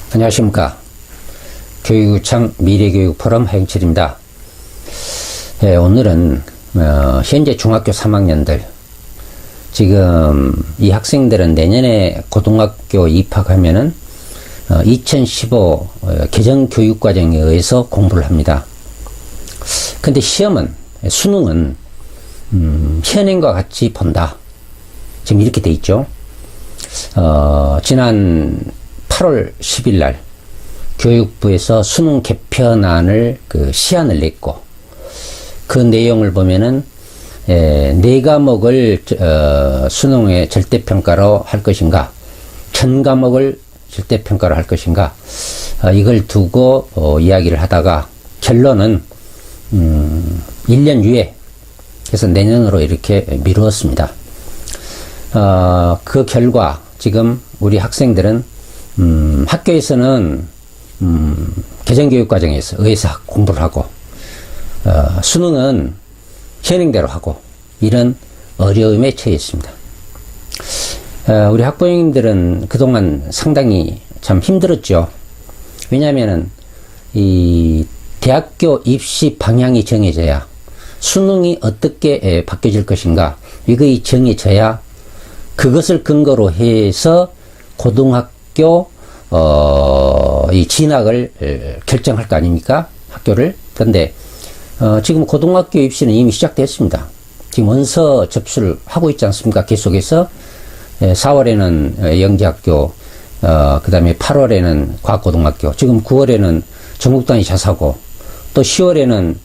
안녕하십니까. 교육청 미래교육 포럼 하영철입니다. 오늘은 현재 중학교 3학년들, 지금 이 학생들은 내년에 고등학교 입학하면은 2015 개정교육과정에 의해서 공부를 합니다. 근데 시험은, 수능은 현행과 같이 본다, 지금 이렇게 돼 있죠. 지난 8월 10일 날 교육부에서 수능 개편안을 시안을 냈고, 그 내용을 보면은 4과목을 수능의 절대평가로 할 것인가, 1000과목을 절대평가로 할 것인가, 이걸 두고 이야기를 하다가 결론은 1년 유예, 그래서 내년으로 이렇게 미루었습니다. 그 결과 지금 우리 학생들은 학교에서는 개정교육과정에서 의해서 공부를 하고, 수능은 현행대로 하고, 이런 어려움에 처해 있습니다. 우리 학부모님들은 그동안 상당히 참 힘들었죠. 왜냐하면은 이 대학교 입시 방향이 정해져야, 수능이 어떻게 바뀌어질 것인가, 이것이 정해져야 그것을 근거로 해서 고등학교 이 진학을 결정할 거 아닙니까? 학교를. 그런데 지금 고등학교 입시는 이미 시작됐습니다. 지금 원서 접수를 하고 있지 않습니까? 계속해서 4월에는 영재학교, 그 다음에 8월에는 과학고등학교, 지금 9월에는 전국단위 자사고, 또 10월에는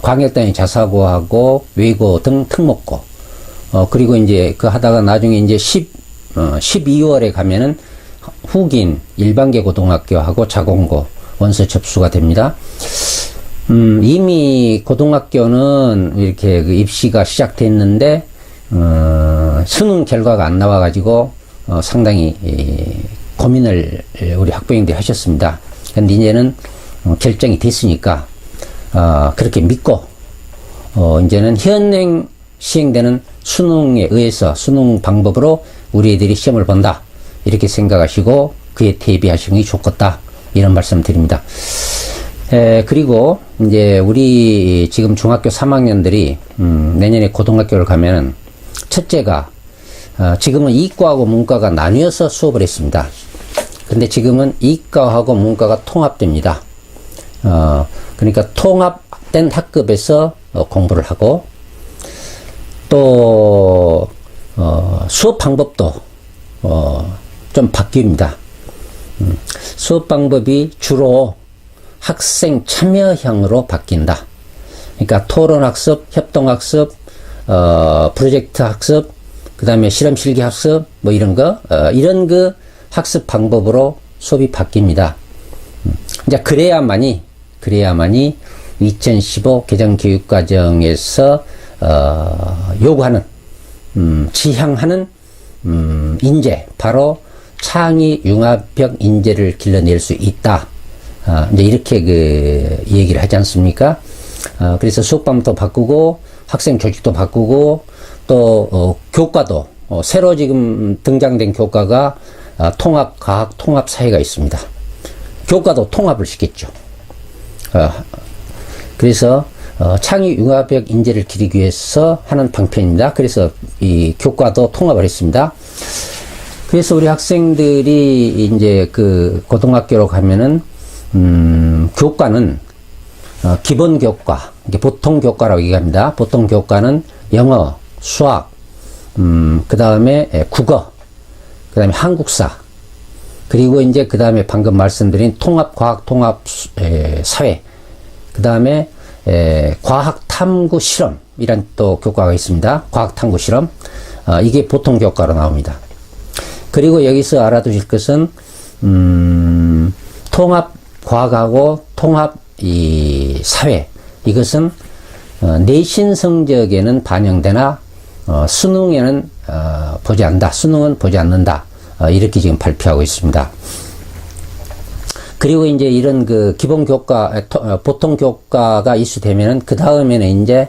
광역단위 자사고하고 외고 등 특목고, 그리고 이제 그 하다가 나중에 이제 12월에 가면은 후기인 일반계 고등학교하고 자공고 원서 접수가 됩니다. 이미 고등학교는 이렇게 그 입시가 시작됐는데, 수능 결과가 안 나와가지고, 상당히 고민을 우리 학부모님들이 하셨습니다. 근데 이제는 결정이 됐으니까, 그렇게 믿고, 이제는 현행 시행되는 수능에 의해서, 수능 방법으로 우리 애들이 시험을 본다, 이렇게 생각하시고 그에 대비하시는 게 좋겠다, 이런 말씀 드립니다. 그리고 이제 우리 지금 중학교 3학년들이 내년에 고등학교를 가면은, 첫째가 지금은 이과하고 문과가 나뉘어서 수업을 했습니다. 근데 지금은 이과하고 문과가 통합됩니다. 그러니까 통합된 학급에서 공부를 하고, 또 수업 방법도 좀 바뀝니다. 수업 방법이 주로 학생 참여형으로 바뀐다. 그러니까 토론학습, 협동학습, 프로젝트 학습, 그 다음에 실험실기 학습, 뭐 이런 그 학습 방법으로 수업이 바뀝니다. 이제 그래야만이 2015 개정교육과정에서 요구하는, 지향하는 인재, 바로 창의융합형 인재를 길러낼 수 있다, 이제 이렇게 얘기를 하지 않습니까? 그래서 수업 방법도 바꾸고, 학생 조직도 바꾸고, 또 교과도 새로 지금 등장된 교과가 통합 과학, 통합 사회가 있습니다. 교과도 통합을 시켰죠. 그래서 창의융합형 인재를 기르기 위해서 하는 방편입니다. 그래서 이 교과도 통합을 했습니다. 그래서 우리 학생들이 이제 그 고등학교로 가면은 교과는 기본 교과, 이게 보통 교과라고 얘기합니다. 보통 교과는 영어, 수학, 그 다음에 국어, 그 다음에 한국사, 그리고 이제 그 다음에 방금 말씀드린 통합 과학, 통합 사회, 그 다음에 과학 탐구 실험이란 또 교과가 있습니다. 과학 탐구 실험, 이게 보통 교과로 나옵니다. 그리고 여기서 알아두실 것은 통합 과학하고 통합 이 사회, 이것은 내신 성적에는 반영되나 수능에는 보지 않는다, 수능은 보지 않는다, 이렇게 지금 발표하고 있습니다. 그리고 이제 이런 그 기본 교과, 보통 교과가 이수되면은 그 다음에는 이제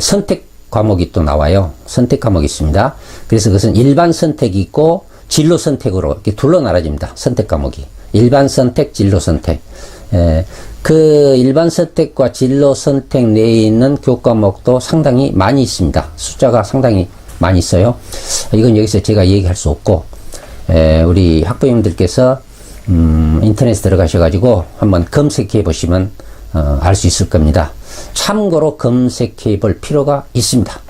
선택 과목이 또 나와요. 선택 과목이 있습니다. 그래서 그것은 일반 선택이 있고 진로 선택으로 이렇게 둘로 나눠집니다. 선택 과목이. 일반 선택, 진로 선택. 그 일반 선택과 진로 선택 내에 있는 교과목도 상당히 많이 있습니다. 숫자가 상당히 많이 있어요. 이건 여기서 제가 얘기할 수 없고, 우리 학부모님들께서 인터넷에 들어가셔가지고 한번 검색해 보시면 알 수 있을 겁니다. 참고로 검색해 볼 필요가 있습니다.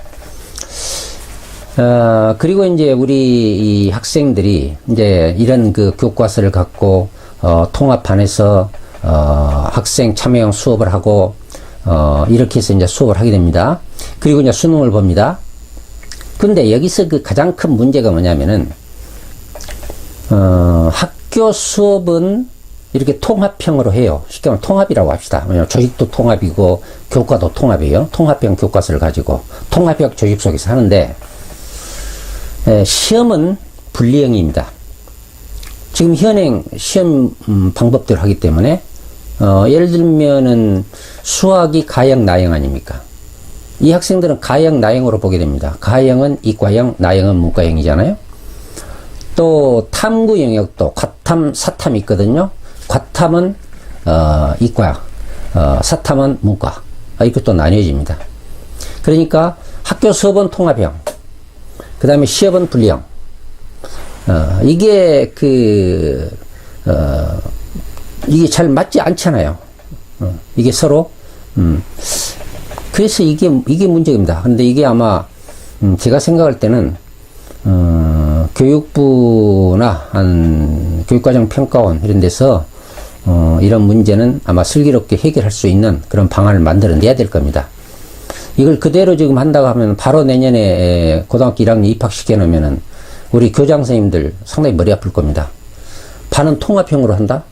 그리고 이제 우리 이 학생들이 이제 이런 그 교과서를 갖고 통합반에서 학생 참여형 수업을 하고 이렇게 해서 이제 수업을 하게 됩니다. 그리고 이제 수능을 봅니다. 근데 여기서 그 가장 큰 문제가 뭐냐면은 학교 수업은 이렇게 통합형으로 해요. 쉽게 말하면 통합이라고 합시다. 왜냐면 조직도 통합이고 교과도 통합이에요. 통합형 교과서를 가지고 통합형 조직 속에서 하는데 시험은 분리형입니다. 지금 현행 시험 방법대로 하기 때문에 예를 들면은 수학이 가형, 나형 아닙니까? 이 학생들은 가형, 나형으로 보게 됩니다. 가형은 이과형, 나형은 문과형이잖아요. 또 탐구 영역도 과탐, 사탐이 있거든요. 과탐은 이과, 사탐은 문과. 이렇게 또 나뉘어집니다. 그러니까 학교 수업은 통합형, 그 다음에 시험은 분리형. 이게 이게 잘 맞지 않잖아요. 이게 서로 그래서 이게 문제입니다. 근데 이게 아마 제가 생각할 때는 교육부나 한 교육과정 평가원 이런 데서 이런 문제는 아마 슬기롭게 해결할 수 있는 그런 방안을 만들어내야 될 겁니다. 이걸 그대로 지금 한다고 하면 바로 내년에 고등학교 1학년 입학시켜 놓으면은 우리 교장 선생님들 상당히 머리 아플 겁니다. 반은 통합형으로 한다?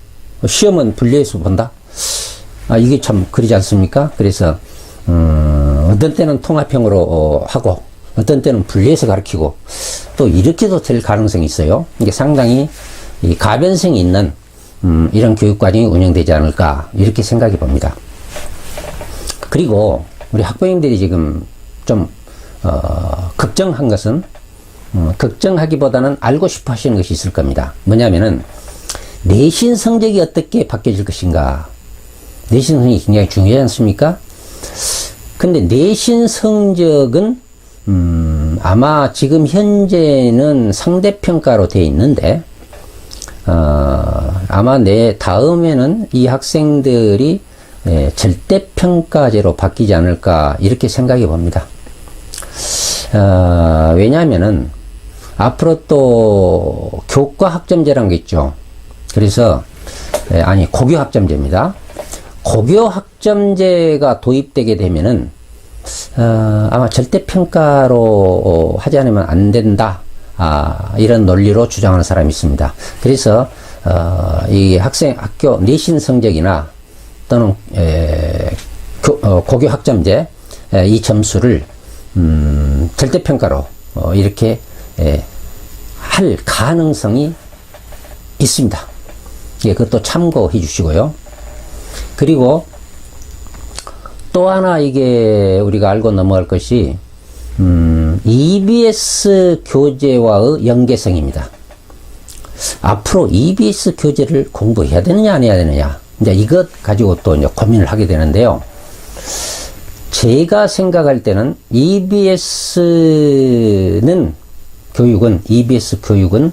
시험은 분리해서 본다? 이게 참 그러지 않습니까? 그래서 어떤 때는 통합형으로 하고 어떤 때는 분리해서 가르치고 또 이렇게도 될 가능성이 있어요. 이게 상당히 가변성이 있는 이런 교육과정이 운영되지 않을까 이렇게 생각해 봅니다. 그리고 우리 학부모님들이 지금 좀 걱정한 것은 걱정하기보다는 알고 싶어 하시는 것이 있을 겁니다. 뭐냐면은 내신 성적이 어떻게 바뀌어질 것인가. 내신 성적이 굉장히 중요하지 않습니까? 근데 내신 성적은 아마 지금 현재는 상대평가로 되어 있는데 아마 다음에는 이 학생들이 절대평가제로 바뀌지 않을까 이렇게 생각해 봅니다. 왜냐하면은 앞으로 또 교과학점제라는 게 있죠. 그래서 고교학점제입니다. 고교학점제가 도입되게 되면은 아마 절대평가로 하지 않으면 안 된다. 이런 논리로 주장하는 사람이 있습니다. 그래서 이 학교 내신 성적이나 또는 고교학점제 이 점수를 절대평가로 이렇게 할 가능성이 있습니다. 예, 그것도 참고해 주시고요. 그리고 또 하나 이게 우리가 알고 넘어갈 것이 EBS 교재와의 연계성입니다. 앞으로 EBS 교재를 공부해야 되느냐 안 해야 되느냐 이제 이것 가지고 또 이제 고민을 하게 되는데요. 제가 생각할 때는 EBS 교육은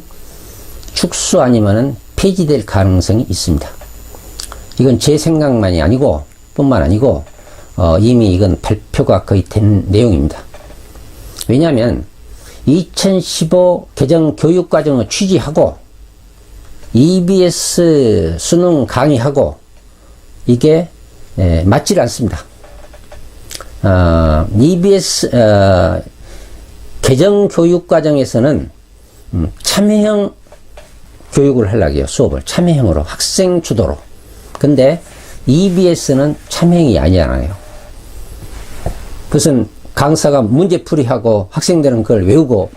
축소 아니면은 폐지될 가능성이 있습니다. 이건 제 생각만이 아니고 뿐만 아니고 이미 이건 발표가 거의 된 내용입니다. 왜냐하면 2015 개정 교육과정을 취지하고 EBS 수능 강의하고 이게 맞질 않습니다. EBS 개정 교육과정에서는 참여형 교육을 하려고 해요. 수업을 참여형으로 학생 주도로. 근데 EBS는 참여형이 아니잖아요. 그것은 강사가 문제풀이하고 학생들은 그걸 외우고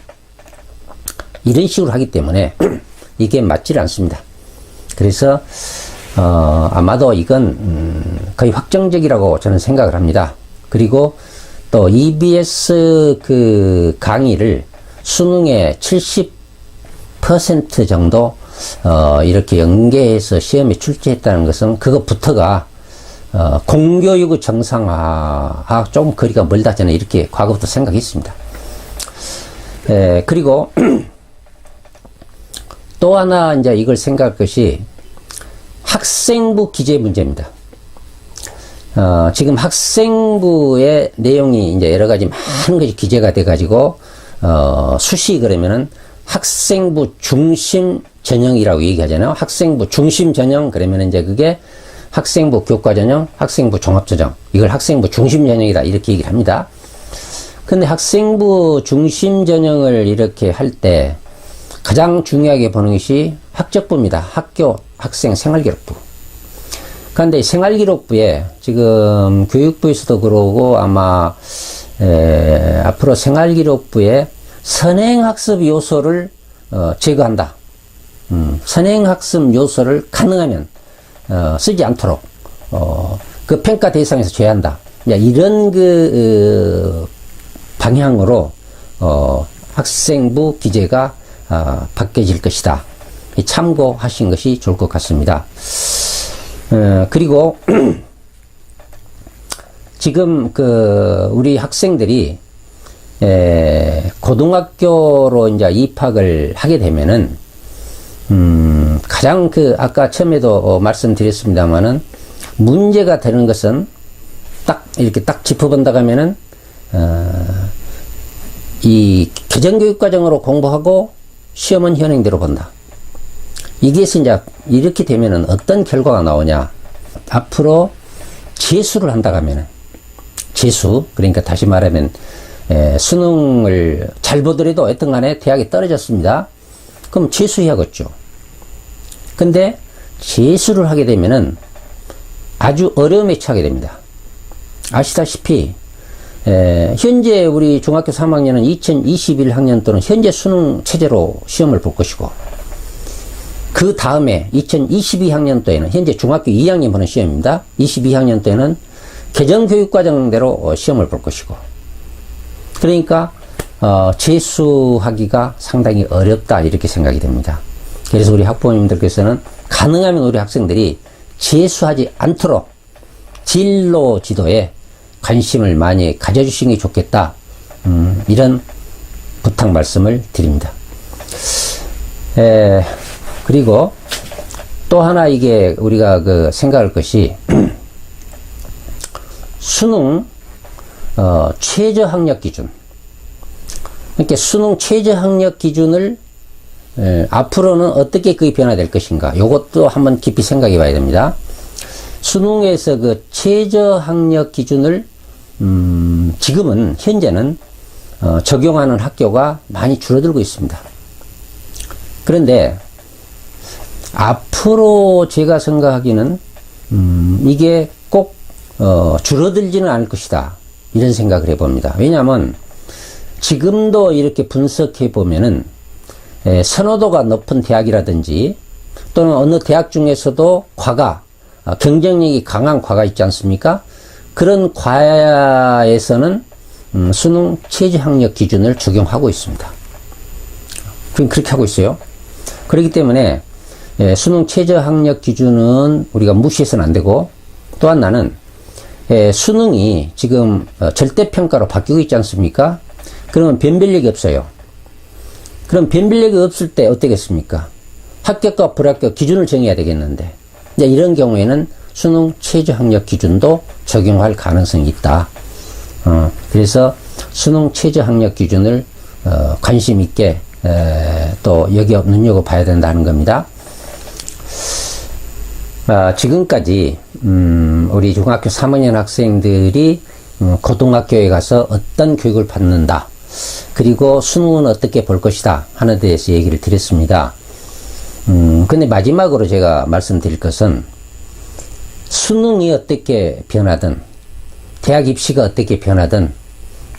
이런 식으로 하기 때문에 이게 맞질 않습니다. 그래서 아마도 이건 거의 확정적이라고 저는 생각을 합니다. 그리고 또 EBS 그 강의를 수능의 10% 정도 이렇게 연계해서 시험에 출제했다는 것은 그것부터가 공교육의 정상화와 좀 거리가 멀다 저는 이렇게 과거부터 생각했습니다. 그리고 또 하나 이제 이걸 생각할 것이 학생부 기재 문제입니다. 지금 학생부의 내용이 이제 여러 가지 많은 것이 기재가 돼가지고 수시 그러면은 학생부 중심 전형이라고 얘기하잖아요. 학생부 중심 전형 그러면 이제 그게 학생부 교과 전형, 학생부 종합 전형 이걸 학생부 중심 전형이다 이렇게 얘기를 합니다. 근데 학생부 중심 전형을 이렇게 할 때 가장 중요하게 보는 것이 학적부입니다. 학교 학생 생활기록부. 그런데 생활기록부에 지금 교육부에서도 그러고 아마 앞으로 생활기록부에 선행학습 요소를 제거한다. 선행학습 요소를 가능하면 쓰지 않도록 그 평가 대상에서 제외한다. 이런 그 방향으로 학생부 기재가 바뀌어질 것이다. 참고하신 것이 좋을 것 같습니다. 그리고 지금 그 우리 학생들이 고등학교로 이제 입학을 하게 되면은 가장 그 아까 처음에도 말씀드렸습니다만은 문제가 되는 것은 딱 이렇게 딱 짚어본다고 하면은 이 개정교육과정으로 공부하고 시험은 현행대로 본다. 이게서 이제 이렇게 되면은 어떤 결과가 나오냐. 앞으로 재수를 한다고 하면은 재수 그러니까 다시 말하면 수능을 잘 보더라도 어떤 간에 대학에 떨어졌습니다. 그럼 재수해야겠죠. 근데 재수를 하게 되면은 아주 어려움에 처하게 됩니다. 아시다시피 현재 우리 중학교 3학년은 2021학년도는 현재 수능 체제로 시험을 볼 것이고 그 다음에 2022학년도에는 현재 중학교 2학년 보는 시험입니다. 22학년도에는 개정교육과정대로 시험을 볼 것이고 그러니까 재수하기가 상당히 어렵다 이렇게 생각이 됩니다. 그래서 우리 학부모님들께서는 가능하면 우리 학생들이 재수하지 않도록 진로 지도에 관심을 많이 가져주시는 게 좋겠다. 이런 부탁 말씀을 드립니다. 그리고 또 하나 이게 우리가 그 생각할 것이 수능 최저 학력 기준. 이렇게 수능 최저 학력 기준을 앞으로는 어떻게 그게 변화될 것인가. 이것도 한번 깊이 생각해 봐야 됩니다. 수능에서 그 최저 학력 기준을 지금은 현재는 적용하는 학교가 많이 줄어들고 있습니다. 그런데 앞으로 제가 생각하기는 이게 꼭 줄어들지는 않을 것이다 이런 생각을 해봅니다. 왜냐하면 지금도 이렇게 분석해 보면은 선호도가 높은 대학이라든지 또는 어느 대학 중에서도 과가 경쟁력이 강한 과가 있지 않습니까? 그런 과에서는 수능 최저 학력 기준을 적용하고 있습니다. 그럼 그렇게 하고 있어요. 그렇기 때문에 수능 최저 학력 기준은 우리가 무시해서는 안 되고 또 하나는 수능이 지금 절대평가로 바뀌고 있지 않습니까? 그러면 변별력이 없어요. 그럼 변별력이 없을 때 어떻겠습니까? 합격과 불합격 기준을 정해야 되겠는데 이제 이런 경우에는 수능 최저 학력 기준도 적용할 가능성이 있다. 그래서 수능 최저 학력 기준을 관심 있게 또 눈여겨봐야 된다는 겁니다. 지금까지 우리 중학교 3학년 학생들이 고등학교에 가서 어떤 교육을 받는다. 그리고 수능은 어떻게 볼 것이다 하는 데 대해서 얘기를 드렸습니다. 근데 마지막으로 제가 말씀드릴 것은 수능이 어떻게 변하든 대학 입시가 어떻게 변하든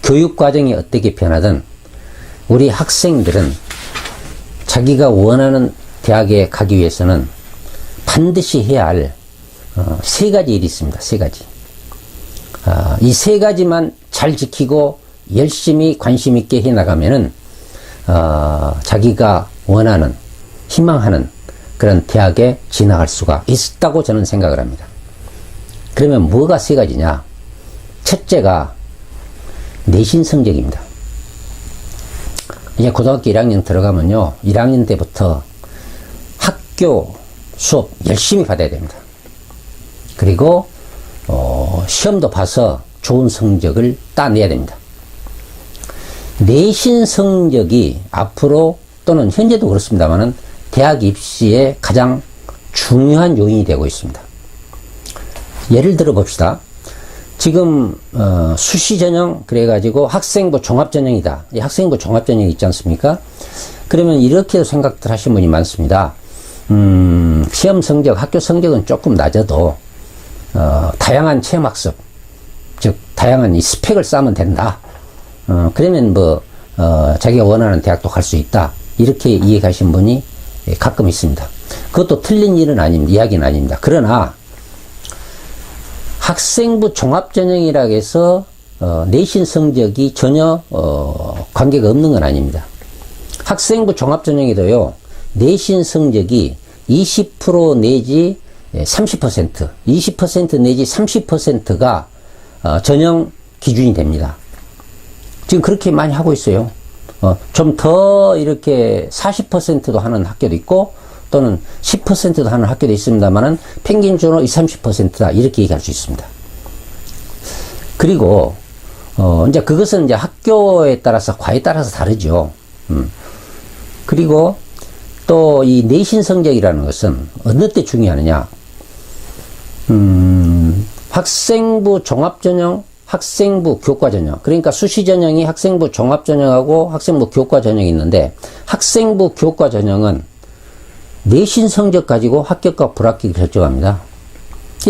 교육과정이 어떻게 변하든 우리 학생들은 자기가 원하는 대학에 가기 위해서는 반드시 해야 할 세 가지 일이 있습니다. 세 가지. 이 세 가지만 잘 지키고 열심히 관심 있게 해 나가면은 자기가 원하는, 희망하는 그런 대학에 진학할 수가 있다고 저는 생각을 합니다. 그러면 뭐가 세 가지냐? 첫째가 내신 성적입니다. 이제 고등학교 1학년 들어가면요, 1학년 때부터 학교 수업 열심히 받아야 됩니다. 그리고 시험도 봐서 좋은 성적을 따내야 됩니다. 내신 성적이 앞으로 또는 현재도 그렇습니다만은 대학 입시에 가장 중요한 요인이 되고 있습니다. 예를 들어 봅시다. 지금 수시 전형 그래가지고 학생부 종합 전형이다. 이 학생부 종합 전형이 있지 않습니까? 그러면 이렇게 생각들 하시는 분이 많습니다. 시험 성적, 학교 성적은 조금 낮아도 다양한 체험학습, 즉 다양한 이 스펙을 쌓으면 된다. 그러면 뭐 자기가 원하는 대학도 갈 수 있다. 이렇게 이해하신 분이 가끔 있습니다. 그것도 틀린 일은 아닙니다. 이야기는 아닙니다. 그러나 학생부 종합전형이라고 해서 내신 성적이 전혀 관계가 없는 건 아닙니다. 학생부 종합전형에도요, 내신 성적이 20% 내지 30%, 20% 내지 30%가 전형 기준이 됩니다. 지금 그렇게 많이 하고 있어요. 좀 더 이렇게 40%도 하는 학교도 있고 또는 10%도 하는 학교도 있습니다만은 평균적으로 20, 30%다 이렇게 얘기할 수 있습니다. 그리고 이제 그것은 이제 학교에 따라서 과에 따라서 다르죠. 그리고 또 이 내신 성적이라는 것은 어느 때 중요하느냐? 학생부 종합전형, 학생부 교과전형. 그러니까 수시전형이 학생부 종합전형하고 학생부 교과전형이 있는데, 학생부 교과전형은 내신 성적 가지고 합격과 불합격을 결정합니다.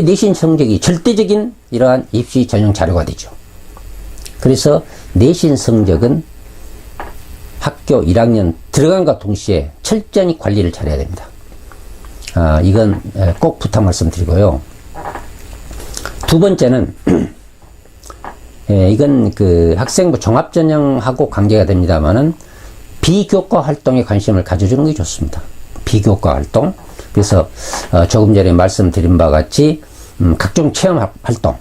내신 성적이 절대적인 이러한 입시 전형 자료가 되죠. 그래서 내신 성적은 학교 1학년 들어간과 동시에 철저히 관리를 잘해야 됩니다. 이건 꼭 부탁 말씀드리고요. 두 번째는 이건 그 학생부 종합전형하고 관계가 됩니다만은 비교과 활동에 관심을 가져주는 게 좋습니다. 비교과 활동. 그래서 조금 전에 말씀드린 바와 같이 각종 체험 활동,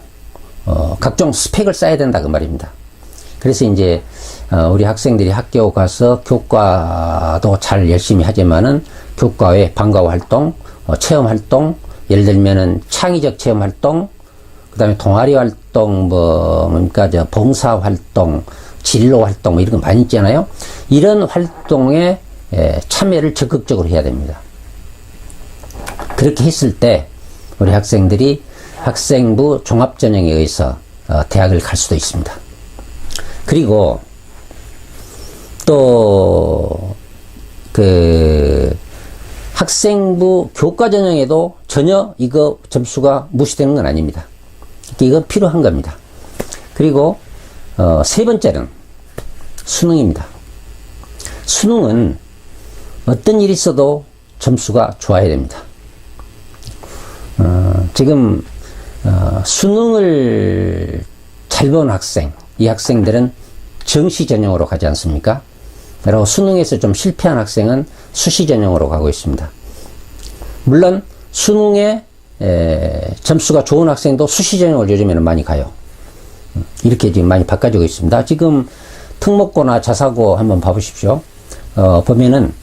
각종 스펙을 쌓아야 된다 그 말입니다. 그래서 이제 우리 학생들이 학교 가서 교과도 잘 열심히 하지만은 교과 외 방과후 활동, 체험 활동, 예를 들면은 창의적 체험 활동, 그다음에 동아리 활동, 뭡니까, 봉사 활동, 진로 활동, 뭐 이런 거 많이 있잖아요. 이런 활동에 참여를 적극적으로 해야 됩니다. 그렇게 했을 때 우리 학생들이 학생부 종합전형에 의해서 대학을 갈 수도 있습니다. 그리고 또 그 학생부 교과전형에도 전혀 이거 점수가 무시되는 건 아닙니다. 이건 필요한 겁니다. 그리고 세 번째는 수능입니다. 수능은 어떤 일이 있어도 점수가 좋아야 됩니다. 지금 수능을 잘 본 학생, 이 학생들은 정시 전형으로 가지 않습니까? 그리고 수능에서 좀 실패한 학생은 수시 전형으로 가고 있습니다. 물론 수능에 점수가 좋은 학생도 수시 전형을 요즘에는 많이 가요. 이렇게 지금 많이 바꿔지고 있습니다. 지금 특목고나 자사고 한번 봐보십시오. 보면은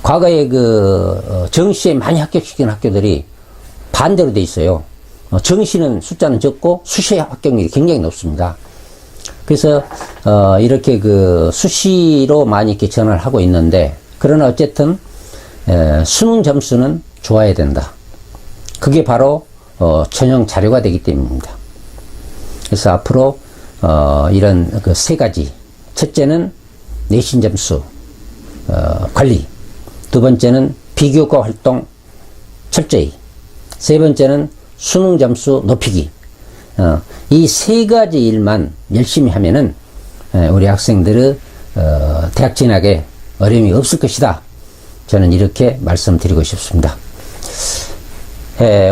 과거에 그 정시에 많이 합격시킨 학교들이 반대로 돼 있어요. 정시는 숫자는 적고 수시 합격률이 굉장히 높습니다. 그래서 이렇게 그 수시로 많이 이렇게 전환을 하고 있는데, 그러나 어쨌든 수능 점수는 좋아야 된다. 그게 바로 전형 자료가 되기 때문입니다. 그래서 앞으로 이런 그 세 가지, 첫째는 내신 점수 관리, 두 번째는 비교과 활동 철저히, 세 번째는 수능 점수 높이기. 이 세 가지 일만 열심히 하면은 우리 학생들의 대학 진학에 어려움이 없을 것이다. 저는 이렇게 말씀드리고 싶습니다.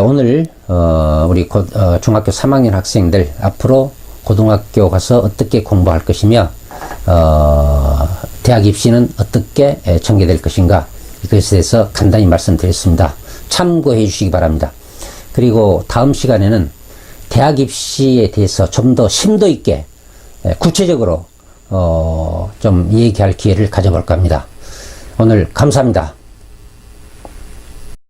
오늘 우리 중학교 3학년 학생들 앞으로 고등학교 가서 어떻게 공부할 것이며 대학 입시는 어떻게 전개될 것인가, 이것에 대해서 간단히 말씀드렸습니다. 참고해 주시기 바랍니다. 그리고 다음 시간에는 대학 입시에 대해서 좀 더 심도 있게 구체적으로 좀 얘기할 기회를 가져볼까 합니다. 오늘 감사합니다.